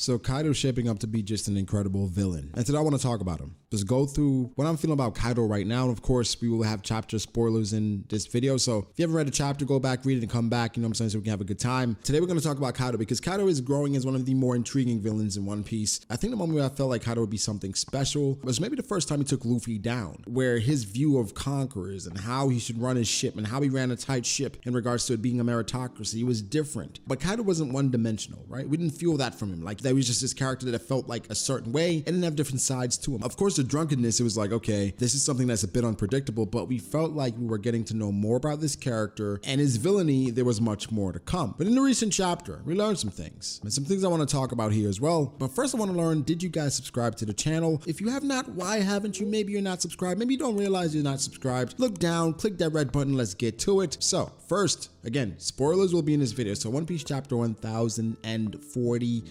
So Kaido's shaping up to be just an incredible villain. And today I want to talk about him. Just go through what I'm feeling about Kaido right now. And of course, we will have chapter spoilers in this video. So if you haven't read a chapter, go back, read it, and come back, you know what I'm saying, so we can have a good time. Today we're going to talk about Kaido because Kaido is growing as one of the more intriguing villains in One Piece. I think the moment where I felt like Kaido would be something special was maybe the first time he took Luffy down, where his view of conquerors and how he should run his ship and how he ran a tight ship in regards to it being a meritocracy was different. But Kaido wasn't one-dimensional, right? We didn't feel that from him. Like, that was just this character that felt like a certain way and didn't have different sides to him. Of course, the drunkenness, it was like, okay, this is something that's a bit unpredictable, but we felt like we were getting to know more about this character, and his villainy, there was much more to come. But in the recent chapter, we learned some things, and some things I want to talk about here as well. But first I want to learn, did you guys subscribe to the channel? If you have not, why haven't you? Maybe you're not subscribed. Maybe you don't realize you're not subscribed. Look down, click that red button, let's get to it. So first, again, spoilers will be in this video. So One Piece chapter 1042.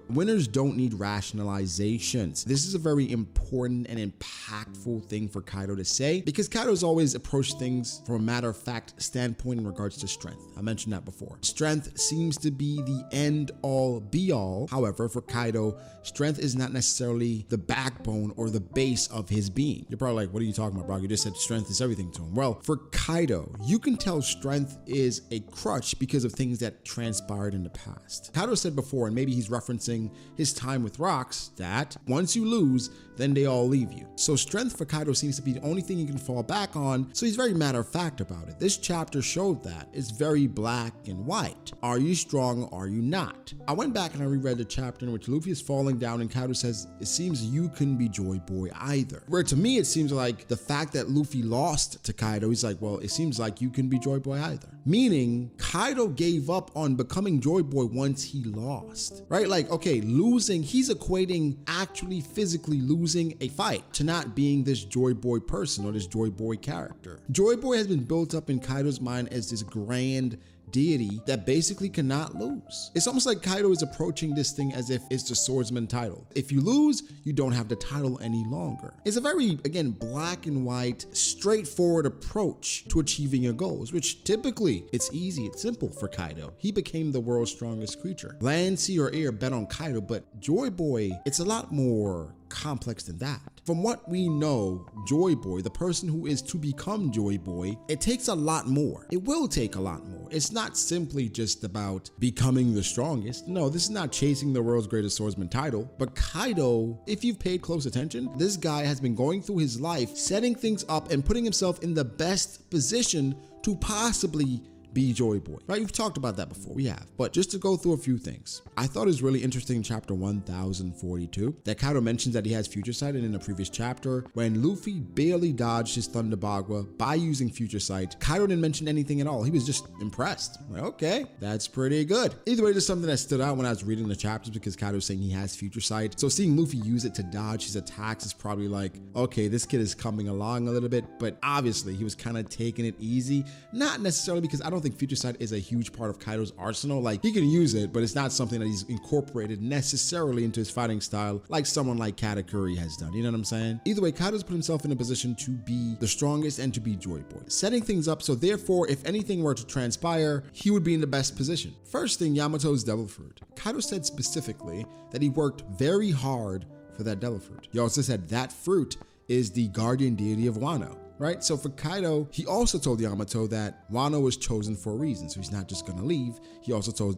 Winners don't need rationalizations. This is a very important and impactful thing for Kaido to say, because Kaido's always approached things from a matter-of-fact standpoint in regards to strength. I mentioned that before. Strength seems to be the end-all, be-all. However, for Kaido, strength is not necessarily the backbone or the base of his being. You're probably like, what are you talking about, bro? You just said strength is everything to him. Well, for Kaido, you can tell strength is a crutch because of things that transpired in the past. Kaido said before, and maybe he's referencing his time with rocks, that once you lose, then they all leave you. So strength for Kaido seems to be the only thing you can fall back on, so he's very matter-of-fact about it. This chapter showed that. It's very black and white. Are you strong or are you not? I went back and I reread the chapter in which Luffy is falling down and Kaido says, it seems you couldn't be Joy Boy either. Where to me, it seems like the fact that Luffy lost to Kaido, he's like, well, it seems like you couldn't be Joy Boy either. Meaning, Kaido gave up on becoming Joy Boy once he lost, right? Like, okay, losing, he's equating actually physically losing a fight to not being this Joy Boy person or this Joy Boy character. Joy Boy has been built up in Kaido's mind as this grand deity that basically cannot lose. It's almost like Kaido is approaching this thing as if it's the swordsman title. If you lose, you don't have the title any longer. It's a very, again, black and white, straightforward approach to achieving your goals, which typically it's easy, it's simple for Kaido. He became the world's strongest creature. Land, sea, or air bet on Kaido, but Joy Boy, it's a lot more complex than that. From what we know, Joy Boy, the person who is to become Joy Boy, it takes a lot more. It will take a lot more. It's not simply just about becoming the strongest. No, this is not chasing the world's greatest swordsman title. But Kaido, if you've paid close attention, this guy has been going through his life, setting things up and putting himself in the best position to possibly be Joy Boy, right? We've talked about that before, we have. But just to go through a few things, I thought it was really interesting in chapter 1042 that Kaido mentions that he has future sight, and in a previous chapter, when Luffy barely dodged his Thunder Bagua by using future sight, Kaido didn't mention anything at all. He was just impressed. Like, okay, that's pretty good. Either way, there's something that stood out when I was reading the chapters because Kaido's saying he has future sight. So seeing Luffy use it to dodge his attacks is probably like, okay, this kid is coming along a little bit, but obviously he was kind of taking it easy. Not necessarily because I don't think future sight is a huge part of Kaido's arsenal. Like, he can use it, but it's not something that he's incorporated necessarily into his fighting style like someone like Katakuri has done. You know what I'm saying? Either way, Kaido's put himself in a position to be the strongest and to be Joy Boy, setting things up so therefore if anything were to transpire, he would be in the best position. First thing, Yamato's devil fruit. Kaido said specifically that he worked very hard for that devil fruit. He also said that fruit is the guardian deity of Wano. Right? So for Kaido, he also told Yamato that Wano was chosen for a reason. So he's not just gonna leave. He also told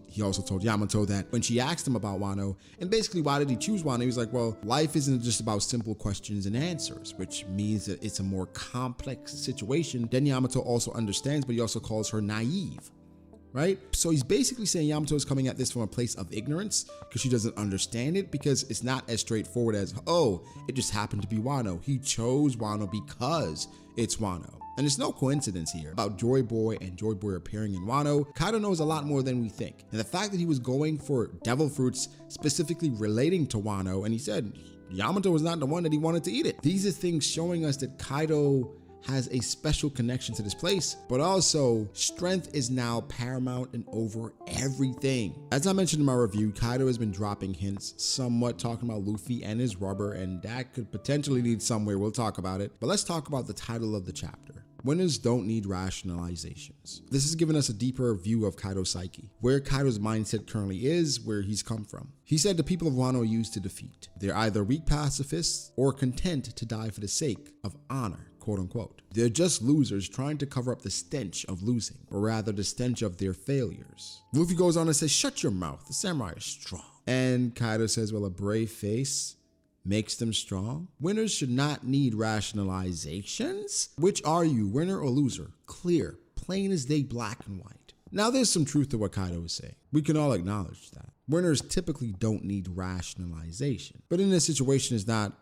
Yamato that when she asked him about Wano, and basically why did he choose Wano, he was like, well, life isn't just about simple questions and answers, which means that it's a more complex situation. Then Yamato also understands, but he also calls her naive. Right? So he's basically saying Yamato is coming at this from a place of ignorance because she doesn't understand it, because it's not as straightforward as, oh, it just happened to be Wano. He chose Wano because it's Wano. And it's no coincidence here about Joy Boy and Joy Boy appearing in Wano. Kaido knows a lot more than we think. And the fact that he was going for devil fruits specifically relating to Wano, and he said Yamato was not the one that he wanted to eat it. These are things showing us that Kaido has a special connection to this place, but also strength is now paramount and over everything. As I mentioned in my review, Kaido has been dropping hints, somewhat talking about Luffy and his rubber, and that could potentially lead somewhere. We'll talk about it, but let's talk about the title of the chapter. Winners don't need rationalizations. This has given us a deeper view of Kaido's psyche, where Kaido's mindset currently is, where he's come from. He said the people of Wano are used to defeat. They're either weak pacifists or content to die for the sake of honor, quote unquote. They're just losers trying to cover up the stench of losing, or rather the stench of their failures. Luffy goes on and says, shut your mouth, the samurai are strong. And Kaido says, well, a brave face makes them strong. Winners should not need rationalizations. Which are you, winner or loser? Clear, plain as day, black and white. Now there's some truth to what Kaido is saying. We can all acknowledge that. Winners typically don't need rationalization. But in this situation, it's not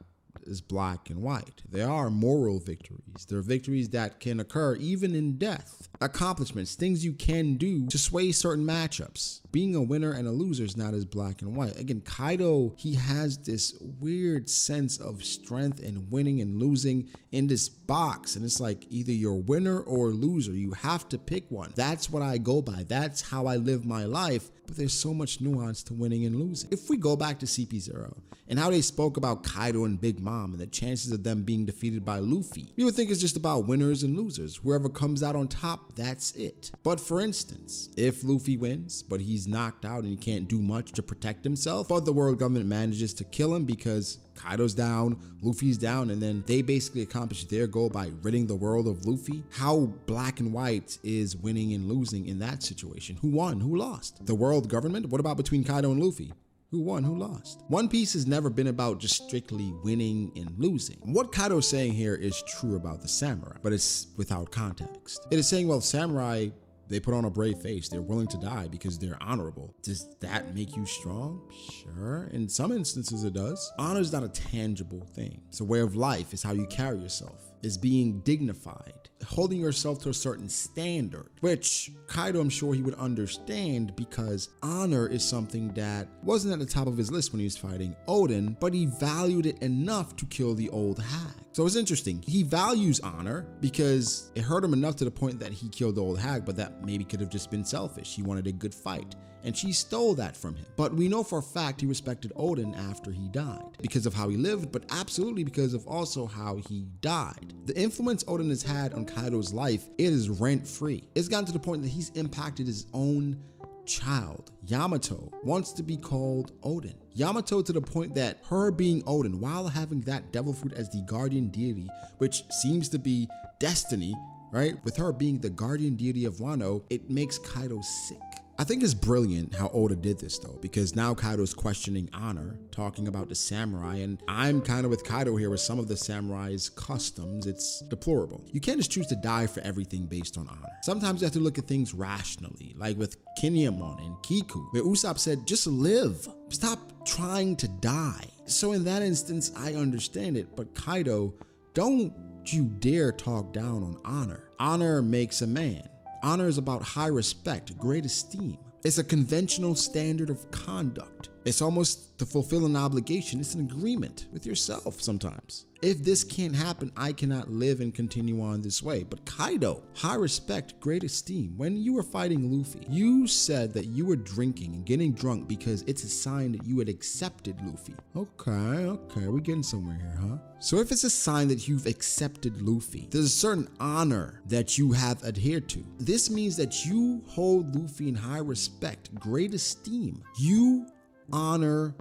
as black and white. There are moral victories. There are victories that can occur even in death. Accomplishments, things you can do to sway certain matchups. Being a winner and a loser is not as black and white. Again, Kaido, he has this weird sense of strength and winning and losing in this box. And it's like either you're a winner or a loser. You have to pick one. That's what I go by. That's how I live my life. But there's so much nuance to winning and losing. If we go back to CP0 and how they spoke about Kaido and Big Mom and the chances of them being defeated by Luffy, you would think it's just about winners and losers. Whoever comes out on top, that's it. But for instance, if Luffy wins, but he's knocked out and he can't do much to protect himself, but the world government manages to kill him because Kaido's down, Luffy's down, and then they basically accomplish their goal by ridding the world of Luffy. How black and white is winning and losing in that situation? Who won? Who lost? The world government? What about between Kaido and Luffy? Who won? Who lost? One Piece has never been about just strictly winning and losing. What Kaido is saying here is true about the samurai, but it's without context. It is saying, well, samurai, they put on a brave face. They're willing to die because they're honorable. Does that make you strong? Sure. In some instances it does. Honor is not a tangible thing. It's a way of life. It's how you carry yourself. It's being dignified, holding yourself to a certain standard, which Kaido, I'm sure he would understand, because honor is something that wasn't at the top of his list when he was fighting Oden, but he valued it enough to kill the old hag. So it's interesting. He values honor because it hurt him enough to the point that he killed the old hag, but that maybe could have just been selfish. He wanted a good fight, and she stole that from him. But we know for a fact he respected Oden after he died because of how he lived, but absolutely because of also how he died. The influence Oden has had on Kaido's life, it is rent-free. It's gotten to the point that he's impacted his own child. Yamato wants to be called Oden. Yamato to the point that her being Oden, while having that devil fruit as the guardian deity, which seems to be destiny, right? With her being the guardian deity of Wano, it makes Kaido sick. I think it's brilliant how Oda did this though, because now Kaido's questioning honor, talking about the samurai, and I'm kind of with Kaido here with some of the samurai's customs. It's deplorable. You can't just choose to die for everything based on honor. Sometimes you have to look at things rationally, like with Kinemon and Kiku, where Usopp said, just live. Stop trying to die. So in that instance, I understand it, but Kaido, don't you dare talk down on honor. Honor makes a man. Honor is about high respect, great esteem. It's a conventional standard of conduct. It's almost to fulfill an obligation. It's an agreement with yourself sometimes. If this can't happen, I cannot live and continue on this way. But Kaido, high respect, great esteem. When you were fighting Luffy, you said that you were drinking and getting drunk because it's a sign that you had accepted Luffy. Okay, we're getting somewhere here, huh? So if it's a sign that you've accepted Luffy, there's a certain honor that you have adhered to. This means that you hold Luffy in high respect, great esteem. You honor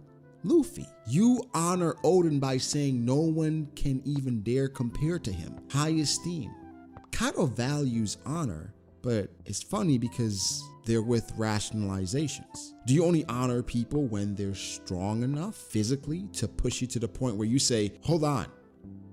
Luffy. You honor Oden by saying no one can even dare compare to him. High esteem. Kaido values honor, but it's funny because they're with rationalizations. Do you only honor people when they're strong enough physically to push you to the point where you say, hold on,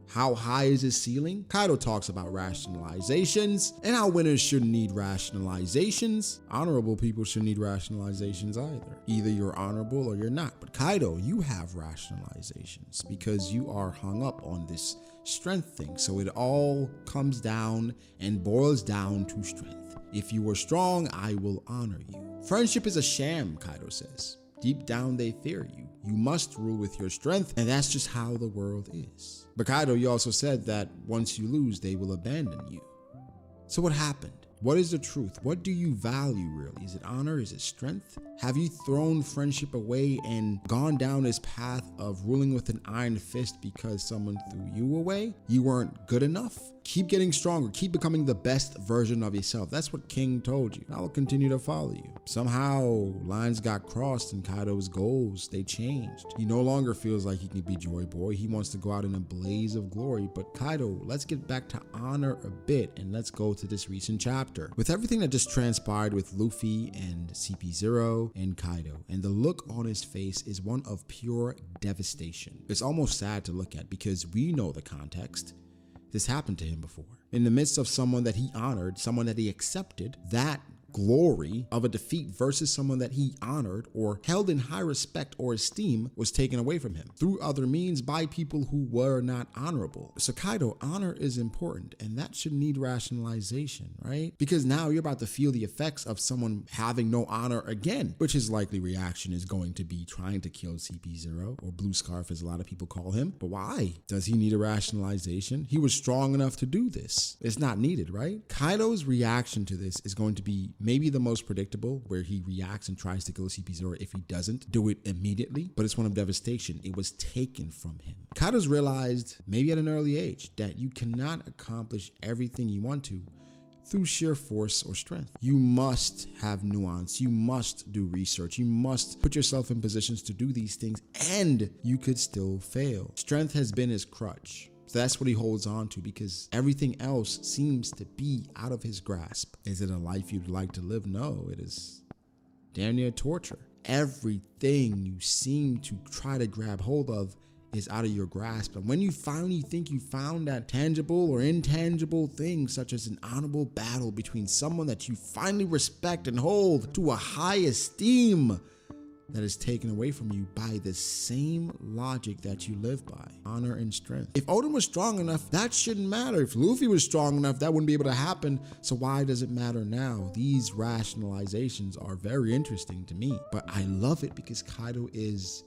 how high is his ceiling? Kaido talks about rationalizations and how winners shouldn't need rationalizations. Honorable people shouldn't need rationalizations either. Either you're honorable or you're not. But Kaido, you have rationalizations because you are hung up on this strength thing. So it all comes down and boils down to strength. If you are strong, I will honor you. Friendship is a sham, Kaido says. Deep down, they fear you. You must rule with your strength, and that's just how the world is. But Kaido, you also said that once you lose, they will abandon you. So what happened? What is the truth? What do you value really? Is it honor? Is it strength? Have you thrown friendship away and gone down this path of ruling with an iron fist because someone threw you away? You weren't good enough? Keep getting stronger. Keep becoming the best version of yourself. That's what King told you. I will continue to follow you. Somehow lines got crossed and Kaido's goals, they changed. He no longer feels like he can be Joy Boy. He wants to go out in a blaze of glory. But Kaido, let's get back to honor a bit and let's go to this recent chapter. With everything that just transpired with Luffy and CP0 and Kaido, and the look on his face is one of pure devastation. It's almost sad to look at because we know the context. This happened to him before. In the midst of someone that he honored, someone that he accepted, that glory of a defeat versus someone that he honored or held in high respect or esteem was taken away from him through other means by people who were not honorable. So Kaido, honor is important, and that should need rationalization, right? Because now you're about to feel the effects of someone having no honor again, which his likely reaction is going to be trying to kill CP0 or Blue Scarf as a lot of people call him. But why? Does he need a rationalization? He was strong enough to do this. It's not needed, right? Kaido's reaction to this is going to be maybe the most predictable, where he reacts and tries to kill CP0 if he doesn't do it immediately, but it's one of devastation. It was taken from him. Kaido's realized, maybe at an early age, that you cannot accomplish everything you want to through sheer force or strength. You must have nuance. You must do research. You must put yourself in positions to do these things, and you could still fail. Strength has been his crutch. So that's what he holds on to because everything else seems to be out of his grasp. Is it a life you'd like to live? No, it is damn near torture. Everything you seem to try to grab hold of is out of your grasp. And when you finally think you found that tangible or intangible thing, such as an honorable battle between someone that you finally respect and hold to a high esteem, that is taken away from you by the same logic that you live by, honor and strength. If Oden was strong enough, that shouldn't matter. If Luffy was strong enough, that wouldn't be able to happen. So why does it matter now? These rationalizations are very interesting to me, but I love it because Kaido is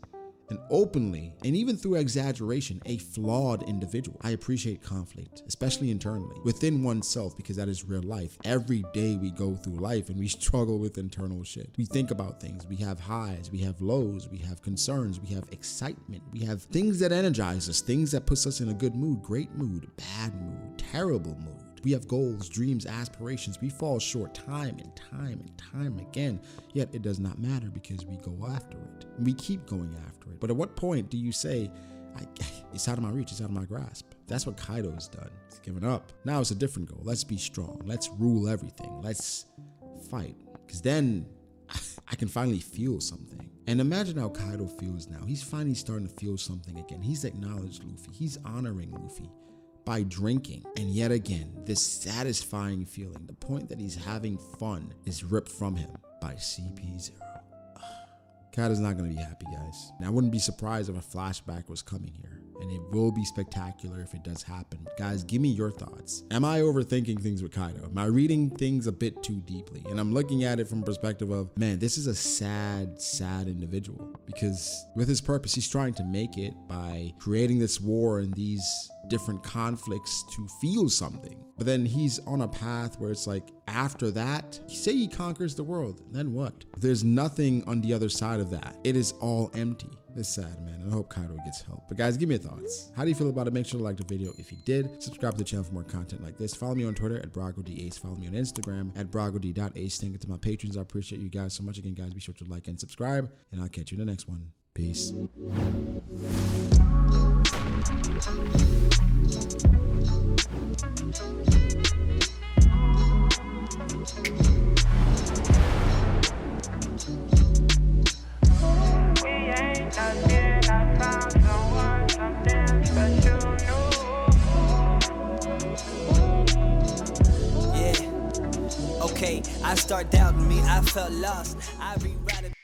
an openly, and even through exaggeration, a flawed individual. I appreciate conflict, especially internally, within oneself, because that is real life. Every day we go through life and we struggle with internal shit. We think about things. We have highs, we have lows, we have concerns, we have excitement, we have things that energize us, things that puts us in a good mood, great mood, bad mood, terrible mood. We have goals, dreams, aspirations. We fall short time and time and time again, yet it does not matter because we go after it. We keep going after it. But at what point do you say, it's out of my reach, it's out of my grasp? That's what Kaido's done. He's given up. Now it's a different goal. Let's be strong. Let's rule everything. Let's fight. Because then I can finally feel something. And imagine how Kaido feels now. He's finally starting to feel something again. He's acknowledged Luffy. He's honoring Luffy by drinking. And yet again, this satisfying feeling, the point that he's having fun, is ripped from him by CP0. Kaido's not going to be happy, guys. Now, I wouldn't be surprised if a flashback was coming here, and it will be spectacular if it does happen. But guys, give me your thoughts. Am I overthinking things with Kaido? Am I reading things a bit too deeply? And I'm looking at it from a perspective of, man, this is a sad, sad individual, because with his purpose, he's trying to make it by creating this war and these different conflicts to feel something. But then he's on a path where it's like, after that, say he conquers the world, then what? There's nothing on the other side of that. It is all empty. It's sad, man. I hope Kaido gets help. But guys, give me your thoughts. How do you feel about it? Make sure to like the video if you did. Subscribe to the channel for more content like this. Follow me on Twitter at BragoDAce. Follow me on Instagram at BragoD.Ace. Thank you to my patrons. I appreciate you guys so much. Again, guys, be sure to like and subscribe, and I'll catch you in the next one. Peace. I start doubting me, I felt lost. I rewrite it.